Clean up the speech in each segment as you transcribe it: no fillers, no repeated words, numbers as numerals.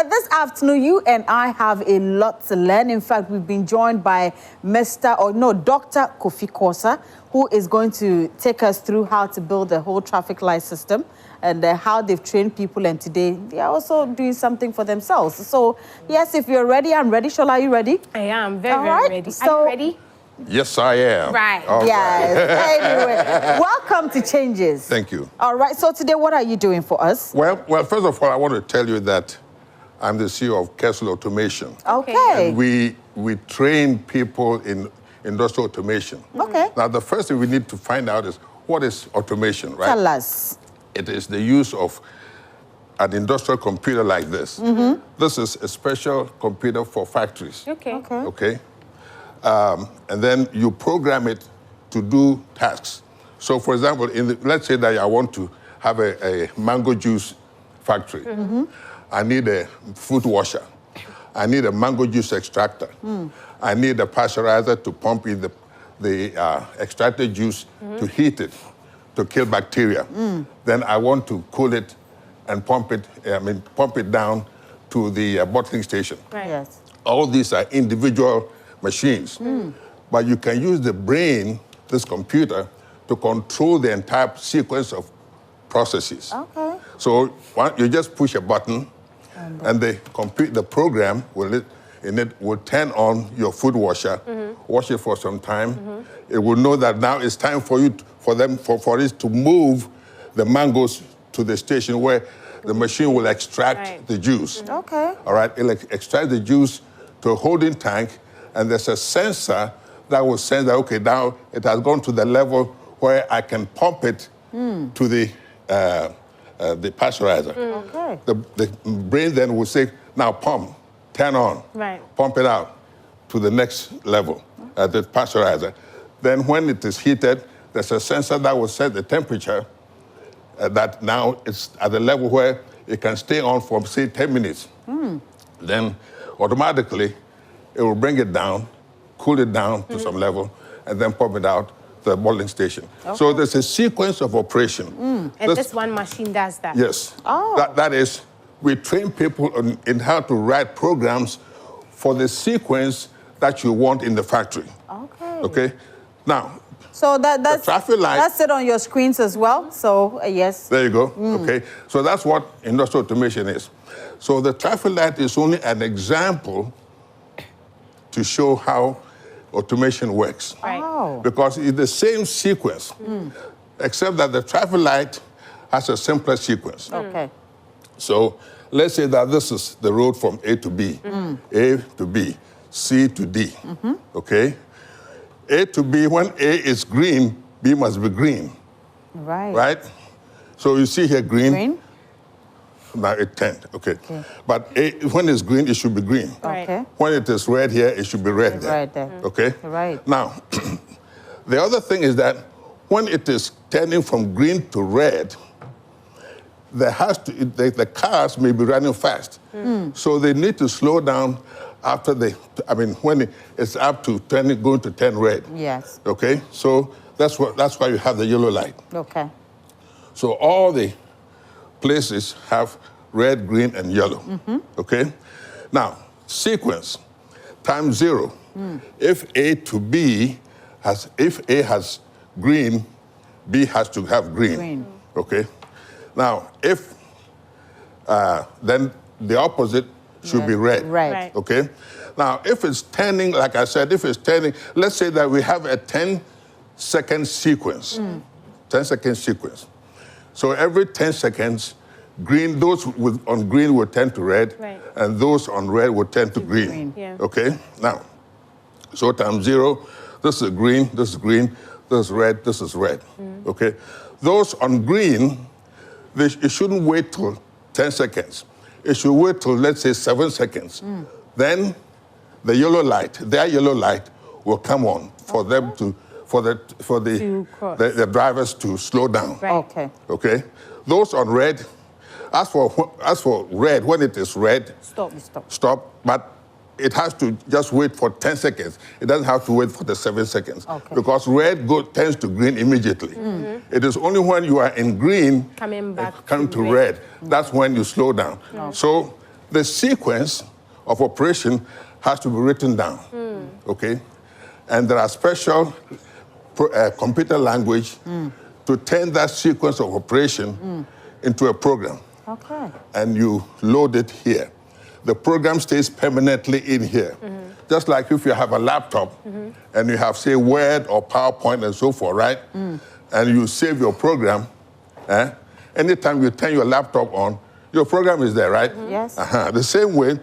right, this afternoon, you and I have a lot to learn. In fact, we've been joined by Dr. Kofi Korsah, who is going to take us through how to build the whole traffic light system and how they've trained people. And today, they are also doing something for themselves. So, yes, if you're ready, I'm ready. Shola, are you ready? I am very ready. So, are you ready? Yes, I am. Right. All yes. Anyway, welcome to Changes. Thank you. All right. So today, what are you doing for us? Well, first of all, I want to tell you that I'm the CEO of KERSL Automation. Okay. And we train people in industrial automation. Okay. Now, the first thing we need to find out is what is automation, right? Tell us. It is the use of an industrial computer like this. Mm-hmm. This is a special computer for factories. Okay. Okay? And then you program it to do tasks. So, for example, let's say that I want to have a mango juice factory. Mm-hmm. I need a fruit washer. I need a mango juice extractor. I need a pasteurizer to pump in the extracted juice to heat it, to kill bacteria. Then I want to cool it and pump it down to the bottling station. Right. Yes. All these are individual machines. But you can use the brain, this computer, to control the entire sequence of processes. Okay. So you just push a button, and the program will turn on your food washer, wash it for some time. It will know that now it's time for it to move the mangoes to the station where the machine will extract the juice. Okay. All right, it'll extract the juice to a holding tank, and there's a sensor that will sense that, okay, now it has gone to the level where I can pump it to the pasteurizer. Okay. The brain then will say, now pump, turn on, pump it out to the next level at the pasteurizer. Then when it is heated, there's a sensor that will set the temperature that now it's at the level where it can stay on for, say, 10 minutes. Then automatically, it will bring it down, cool it down to some level, and then pump it out to the bottling station. Okay. So there's a sequence of operation. And this one machine does that? Yes. Oh. That is, we train people in how to write programs for the sequence that you want in the factory. Okay. Okay? Now, So that's traffic light. That's it on your screens as well. So yes. There you go. Okay. So that's what industrial automation is. So the traffic light is only an example to show how automation works. Right. Oh. Because it's the same sequence, except that the traffic light has a simpler sequence. Okay. So let's say that this is the road from A to B, A to B, C to D. Okay? A to B, when A is green, B must be green. Right. Right? So you see here green. Green. Now it turned, okay. But when it's green, it should be green. Okay. When it is red here, it should be red there. Right there. Okay? Right. Now, the other thing is that when it is turning from green to red, the cars may be running fast. So they need to slow down after when it's up to going to turn red. Yes. Okay? So that's why you have the yellow light. Okay. So all the places have red, green, and yellow. Okay? Now, sequence, time 0. If A to B if A has green, B has to have green. Okay? Now, if then the opposite should be red. Right. Okay? Now, if it's turning, like I said, let's say that we have a 10-second sequence. 10-second sequence. So every 10 seconds, those on green will turn to red, and those on red will turn to green. Yeah. Okay? Now, so time 0, this is green, this is green, this is red, this is red. Okay? Those on green, it shouldn't wait till 10 seconds. It should wait till, let's say, 7 seconds. Then their yellow light will come on for them for the drivers to slow down. Right. Okay. Okay? Those on red, as for red, when it is red, stop. But it has to just wait for 10 seconds. It doesn't have to wait for the 7 seconds. Okay. Because red turns to green immediately. It is only when you are in green, coming back to red, that's when you slow down. So the sequence of operation has to be written down, okay? And there are special computer language to turn that sequence of operation into a program. Okay. And you load it here. The program stays permanently in here. Just like if you have a laptop and you have, say, Word or PowerPoint and so forth, right? And you save your program, anytime you turn your laptop on, your program is there, right? Yes. The same way,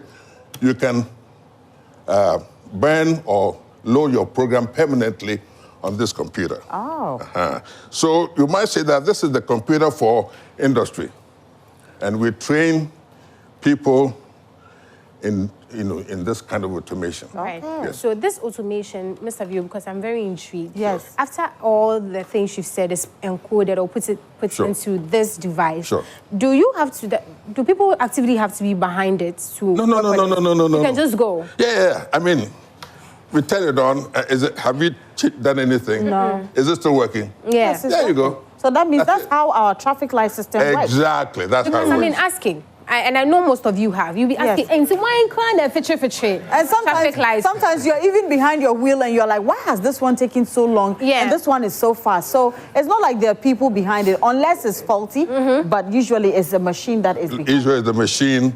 you can burn or load your program permanently on this computer. Oh. So you might say that this is the computer for industry. And we train people in this kind of automation. Right. Yes. So this automation, Mr. Vio, because I'm very intrigued. Yes. After all the things you've said is encoded or put Sure. into this device, Sure. do people actively have to be behind it to No. You can just go. Yeah. I mean, we turn it on. Have you done anything? No. Is it still working? Yes. There you go. So that means that's how our traffic light system works. Exactly. That's how Because it I mean, works. asking. And I know most of you have. You'll be asking, and so why can't I feature? And traffic lights? sometimes you're even behind your wheel and you're like, why has this one taken so long? Yeah. And this one is so fast. So it's not like there are people behind it, unless it's faulty, but usually it's a machine that is behind it. Usually it's the machine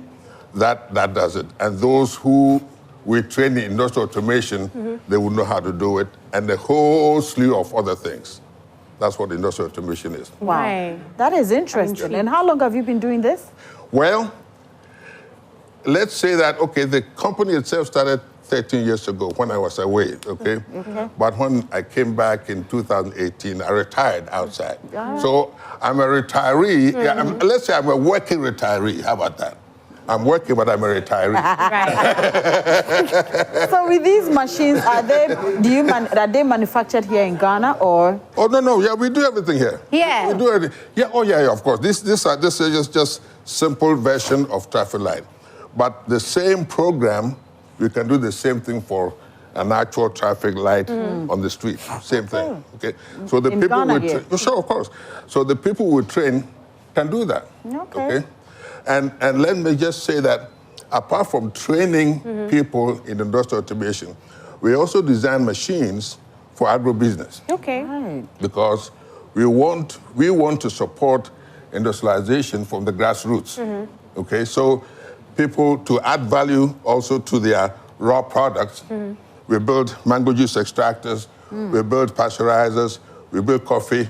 that does it. And those who we train in industrial automation, they will know how to do it. And the whole slew of other things. That's what industrial automation is. Wow. Right. That is interesting. And how long have you been doing this? Well, let's say that, okay, the company itself started 13 years ago when I was away, okay? But when I came back in 2018, I retired outside. So I'm a retiree. Yeah, let's say I'm a working retiree. How about that? I'm working, but I'm a retiree. So with these machines, are they manufactured here in Ghana or? Oh, no. Yeah, we do everything here. Yeah. We do everything. Yeah, yeah, of course. This is just simple version of traffic light. But the same program, we can do the same thing for an actual traffic light on the street. Same thing. Okay. So the In people Ghana we here? train, sure, of course. So the people we train can do that. Okay. And let me just say that apart from training people in industrial automation, we also design machines for agribusiness. Okay. Right. Because we want to support industrialization from the grassroots. Okay, so people to add value also to their raw products. We build mango juice extractors, we build pasteurizers, we build coffee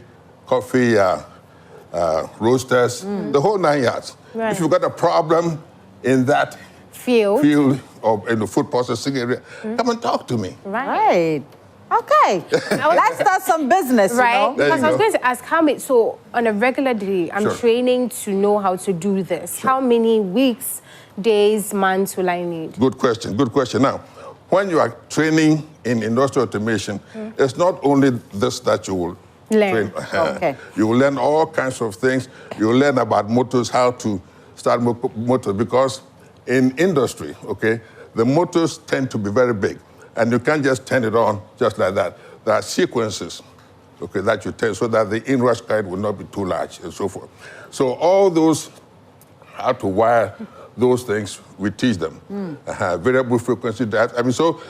roasters, the whole 9 yards. Right. If you've got a problem in that field or in the food processing area, come and talk to me. Right. Okay. Let's start some business, Right. you know? Because I was going to ask how many, so on a regular day, I'm Sure. training to know how to do this. Sure. How many weeks, days, months will I need? Good question. Now, when you are training in industrial automation, it's not only this that you will Learn. train. Okay. You will learn all kinds of things. You will learn about motors, how to start motors, because in industry, okay, the motors tend to be very big, and you can't just turn it on just like that. There are sequences, okay, that you turn so that the inrush current will not be too large and so forth. So all those, how to wire those things, we teach them. Variable frequency drives. I mean, so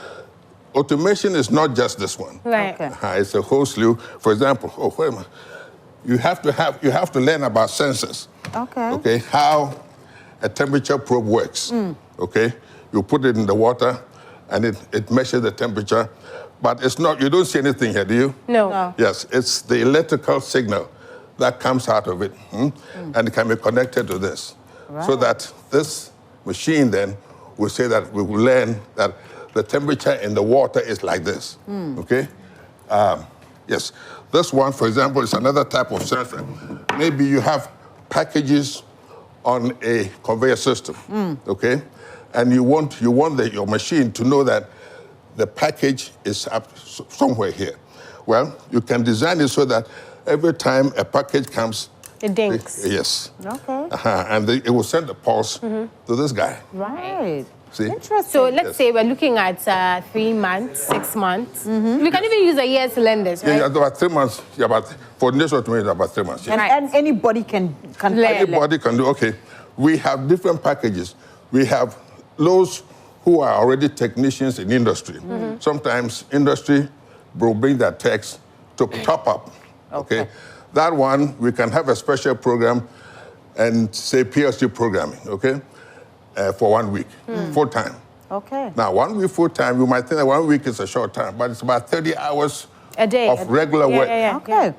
automation is not just this one. Right. Okay. It's a whole slew. For example, you have to learn about sensors. Okay. Okay, how a temperature probe works. Okay, you put it in the water, and it measures the temperature, but it's not. You don't see anything here, do you? No. Yes, it's the electrical signal that comes out of it, and it can be connected to this, so that this machine then will say that we will learn that the temperature in the water is like this. Okay. Yes, this one, for example, is another type of sensor. Maybe you have packages on a conveyor system, okay, and you want your machine to know that the package is up somewhere here. Well, you can design it so that every time a package comes, It dinks. yes, Okay. and it will send a pulse to this guy. Right. See? Interesting. So let's say we're looking at 3 months, 6 months. We can even use a year cylinders, right? Yeah, about 3 months. Yeah, for industrial automation, about 3 months. Yeah. And anybody can Learn. Anybody can do. Okay, we have different packages. we have those who are already technicians in industry. Sometimes industry will bring their techs to top up. Okay. That one, we can have a special program and say PLC programming, okay, for 1 week, full time. Okay. Now, 1 week full time, you might think that 1 week is a short time, but it's about 30 hours a day of regular work. Okay.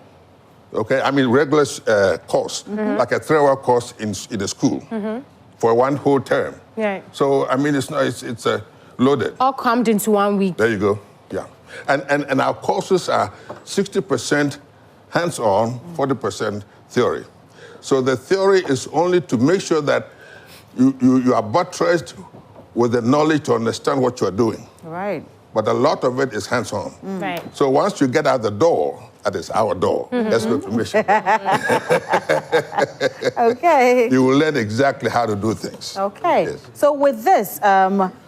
Okay, I mean regular course, like a 3-hour course in the school for one whole term. Right. So I mean, it's loaded. All crammed into 1 week. There you go. Yeah, and our courses are 60% hands-on, 40% theory. So the theory is only to make sure that you are buttressed with the knowledge to understand what you are doing. Right. But a lot of it is hands-on. Right. So once you get out the door, that is our door. That's with permission. Okay. You will learn exactly how to do things. Okay. Yes. So with this,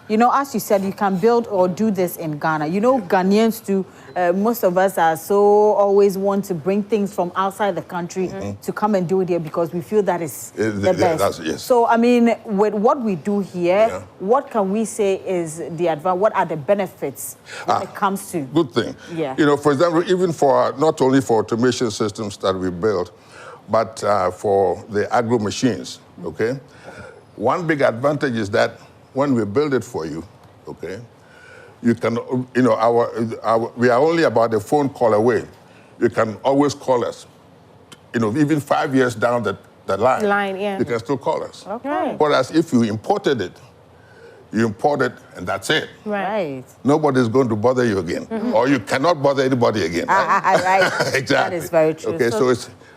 you know, as you said, you can build or do this in Ghana. You know, Ghanaians do. Most of us are so always want to bring things from outside the country to come and do it here because we feel that is the best. Yes. So, I mean, with what we do here, what can we say is the advantage? What are the benefits when it comes to? Good thing. Yeah. You know, for example, even for not only for automation systems that we build, but for the agro machines, okay? One big advantage is that when we build it for you, okay, you can, you know, we are only about a phone call away. You can always call us. You know, even 5 years down the line, you can still call us. Okay. Whereas if you imported it, you import it and that's it. Right. Nobody's going to bother you again. Or you cannot bother anybody again. Right? Right. Exactly. That is very true. Okay,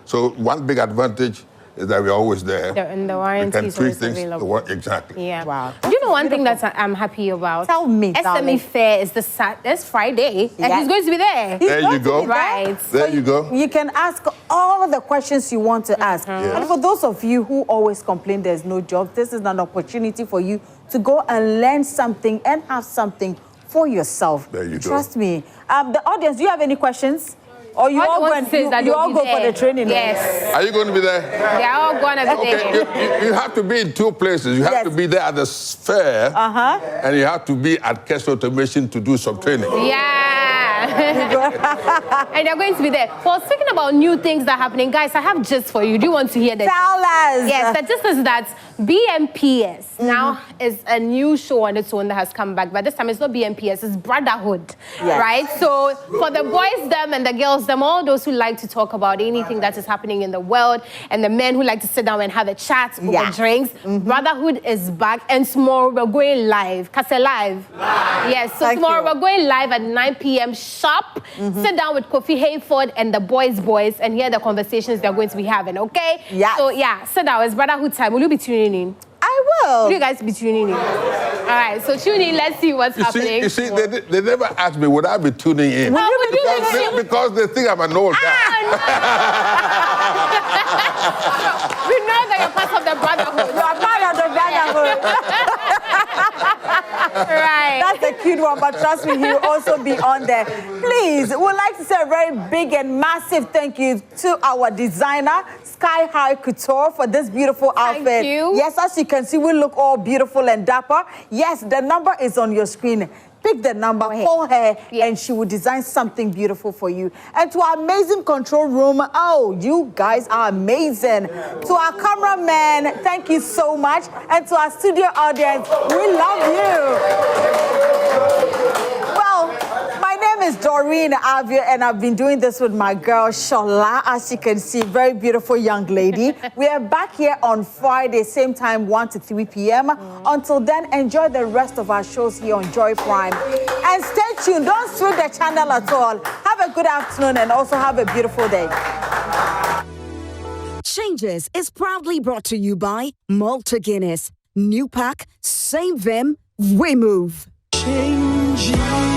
so one big advantage is that we're always there. And the warranty is always available. Exactly. Yeah. Wow. Do you know one thing that I'm happy about? Tell me, SME Fair is this Friday, and he's going to be there. He's There going you to go. be there. Right. There you go. You can ask all the questions you want to ask. And for those of you who always complain there's no job, this is an opportunity for you to go and learn something and have something for yourself. There you go. Trust me. The audience, do you have any questions? Or you all go, you all go for the training? Yes. Are you going to be there? They are all going to be there. Okay, you have to be in two places. You have to be there at the fair, and you have to be at KERSL Automation to do some training. Yeah. And they're going to be there. Well, speaking about new things that are happening, guys, I have just for you. Do you want to hear that? Tell us. Yes, that just is that BMPS now is a new show on its own that has come back. But this time it's not BMPS, it's Brotherhood. Yes. Right? So for the boys, them, and the girls, them, all those who like to talk about anything that is happening in the world, and the men who like to sit down and have a chat over drinks, Brotherhood is back. And tomorrow we're going live. KERSL live. Yes, so tomorrow we're going live at 9 p.m. sharp. Sit down with Kofi Hayford and the boys, and hear the conversations they're going to be having, okay? Yeah. So yeah, sit down. It's Brotherhood time. Will you be tuning in? I will. Will you guys be tuning in? All right, so tune in. Let's see what's happening. You see, they never asked me, would I be tuning in? Because they think I'm an old guy. We know that you're part of the Brotherhood. You are part of the Brotherhood. Right. That's a cute one, but trust me, he'll also be on there. Please, we'd like to say a very big and massive thank you to our designer, Sky High Couture, for this beautiful outfit. Thank you. Yes, as you can see, we look all beautiful and dapper. Yes, the number is on your screen. Pick the number, call her, and she will design something beautiful for you. And to our amazing control room, oh, you guys are amazing. To our cameraman, thank you so much. And to our studio audience, we love you. Well, my name is Doreen Avia, and I've been doing this with my girl, Shola, as you can see, very beautiful young lady. We are back here on Friday, same time, 1 to 3 p.m. Until then, enjoy the rest of our shows here on Joy Prime. And stay tuned. Don't switch the channel at all. Have a good afternoon and also have a beautiful day. Changes is proudly brought to you by Malta Guinness. New pack, same vim, we move. Changing.